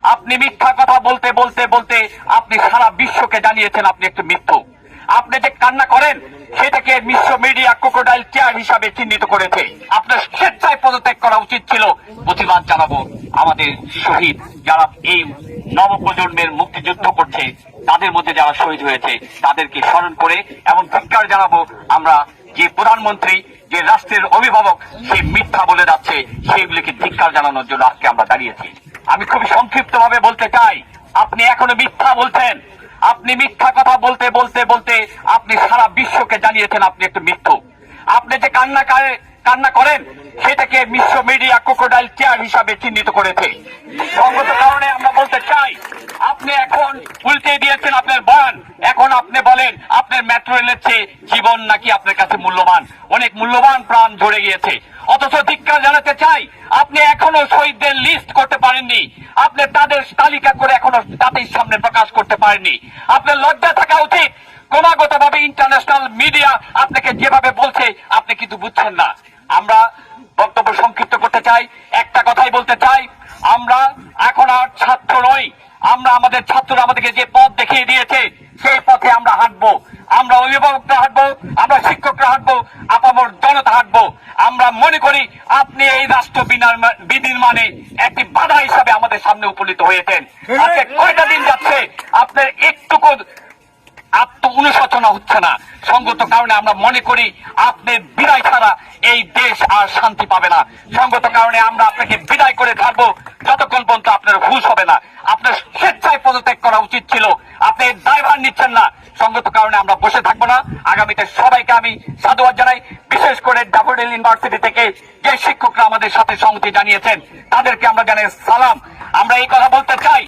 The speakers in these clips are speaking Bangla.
আপনি মিথ্যা কথা বলতে বলতে বলতে আপনি সারা বিশ্বকে জানিয়েছেন আপনি একটু মিথ্যু। আপনি যে কান্না করেন সেটাকে বিশ্ব মিডিয়া ক্রোকোডাইল টিয়ার হিসাবে চিহ্নিত করেছে। আপনার স্বেচ্ছায় পদত্যাগ করা উচিত ছিল। প্রতিবাদ জানাবো আমাদের শহীদ যারা এই নবপ্রজন্মের মুক্তিযুদ্ধ করছে, তাদের মধ্যে যারা শহীদ হয়েছে তাদেরকে স্মরণ করে, এবং ধিক্কার জানাবো আমরা যে প্রধানমন্ত্রী, যে রাষ্ট্রের অভিভাবক, সে মিথ্যা বলে যাচ্ছে, সেগুলিকে ধিক্কার জানানোর জন্য আজকে আমরা দাঁড়িয়েছি। আমি খুব সংক্ষিপ্ত ভাবে বলতে চাই, আপনি এখনো মিথ্যা বলছেন। আপনি মিথ্যা কথা বলতে বলতে বলতে আপনি সারা বিশ্বকে জানিয়েছেন আপনি একটু মিথ্যু। আপনি যে কান্না করেন সেটাকে বিশ্ব মিডিয়া ক্রোকোডাইল টিয়ার হিসাবে চিহ্নিত করেছে। সঙ্গত কারণে আমরা বলতে চাই, আপনি এখন উল্টে দিয়েছেন আপনার বয়ান। এখন আপনি বলেন আপনার মেট্রো রেলের চেয়ে জীবন নাকি আপনার কাছে মূল্যবান, অনেক মূল্যবান প্রাণ ঝরে গিয়েছে। অথচ ধিক্কার জানাতে চাই, আপনি এখনো শহীদদের লিস্ট করতে পারেননি। আপনি তাদের তালিকা করে এখনো জাতির সামনে প্রকাশ করতে পারেননি। আপনার লজ্জা থাকা উচিত। ক্রমাগত ভাবে ইন্টারন্যাশনাল মিডিয়া আপনাকে যেভাবে বলছে আপনি কিন্তু বুঝছেন না। আমরা বক্তব্য সংক্ষিপ্ত করতে চাই, একটা কথাই বলতে চাই, আমরা এখন আর ছাত্র নই। আমরা আমাদের ছাত্ররা আমাদেরকে যে পথ দেখিয়ে দিয়েছে সেই পথে আমরা হাঁটবো। আমরা অভিভাবকরা হাঁটবো, আমরা শিক্ষকরা হাঁটবো, আপামর জনতা হাঁটবো। আমরা মনে করি আপনি এই রাষ্ট্র বিনির্মাণে একটি বাধা হিসাবে আমাদের সামনে উপনীত হয়েছেন। আজকে কয়টা দিন যাচ্ছে আপনার একটুকু আত্ম অনুশোচনা হচ্ছে না। সঙ্গত কারণে আমরা মনে করি আপনার বিদায় ছাড়া এই দেশ আর শান্তি পাবে না। সঙ্গত কারণে আমরা আপনাকে বিদায় করে ছাড়বো যতক্ষণ পর্যন্ত আপনার হুঁশ হবে না। আপনার স্বেচ্ছায় পদত্যাগ করা উচিত ছিল, আপনি দায়ভার নিচ্ছেন না। সঙ্গত কারণে আমরা বসে থাকবো না। আগামীতে সবাইকে আমি সাধুবাদ জানাই, বিশেষ করে ড্যাফোডিল ইউনিভার্সিটি থেকে যে শিক্ষকরা আমাদের সাথে সংহতি জানিয়েছেন তাদেরকে আমরা জানাই সালাম। আমরা এই কথা বলতে চাই,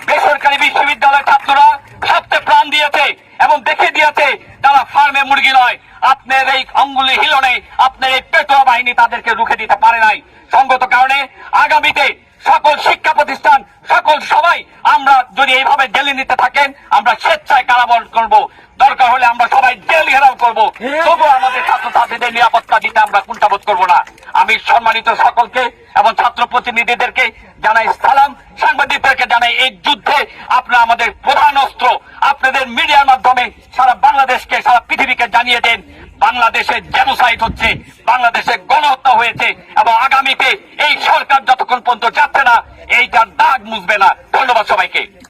বেসরকারি বিশ্ববিদ্যালয়ের ছাত্ররা সবচেয়ে প্রাণ দিয়েছে এবং দেখে দিয়েছে তারা ফার্মে মুরগি নয়। আপনার এই অঙ্গুলি হিলনে আপনার এই পেটোয়া বাহিনী তাদেরকে রুখে দিতে পারে নাই। সঙ্গত কারণে আগামীতে সকল শিক্ষা প্রতিষ্ঠান, সকল সবাই আমরা যদি এইভাবে জেলে নিতে থাকেন, আমরা স্বেচ্ছায় কারাবরণ করব। দরকার হলে আমরা সবাই জেল ঘেরাও করবো, তবুও আমাদের ছাত্রছাত্রীদের নিরাপত্তা দিতে আমরা কুণ্ঠাবোধ করবো না। আমি সম্মানিত সকলকে এবং ছাত্র প্রতিনিধিদেরকে জানাই সালাম, সাংবাদিকদেরকে জানাই এই যুদ্ধে আপনারা আমাদের প্রধান অস্ত্র। আপনাদের মিডিয়ার মাধ্যমে সারা বাংলাদেশকে, সারা পৃথিবীকে জানিয়ে দেন বাংলাদেশে জেনোসাইড হচ্ছে, বাংলাদেশে গণহত্যা হয়েছে, এবং আগামীতে এই সরকার যতক্ষণ পর্যন্ত যাচ্ছে না এইটার দাগ মুছবে না। ধন্যবাদ সবাইকে।